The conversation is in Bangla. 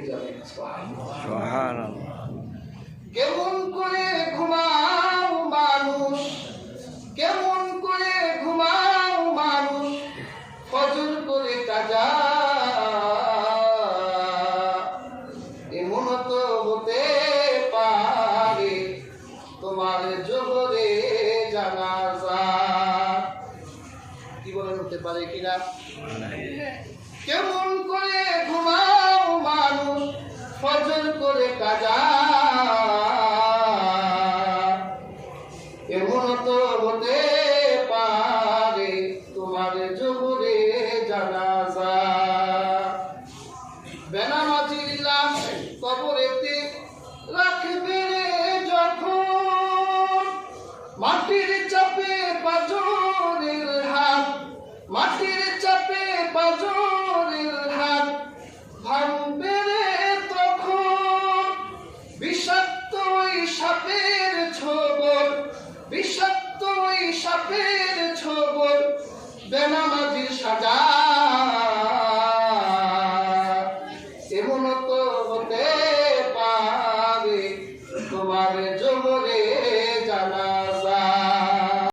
যাবে। সুবহানাল্লাহ। কেমন করে ঘুমাও মানুষ, কেমন করে ঘুমাও মানুষ, ফজর করে কাজা। এমন তো হতে পারে তোমার জোহরে জানাজা। কি বলেন, হতে পারে কিনা? কেমন করে ঘুমাও মানুষ, ফজর করে কাজা। এমন তো হতে পারে তোমার জোহরে জানাজা। বেনামাজির লাশ কবরেতে রাখবে যখন, মাটির চাপে পাঁজরের হাত, মাটির চাপে পাঁজরের হাত ভাঙবে তখন। বিষাক্ত ওই সাপের ছোবল, বিষাক্ত ওই সাপের ছোবল বেনামাজির সাজা।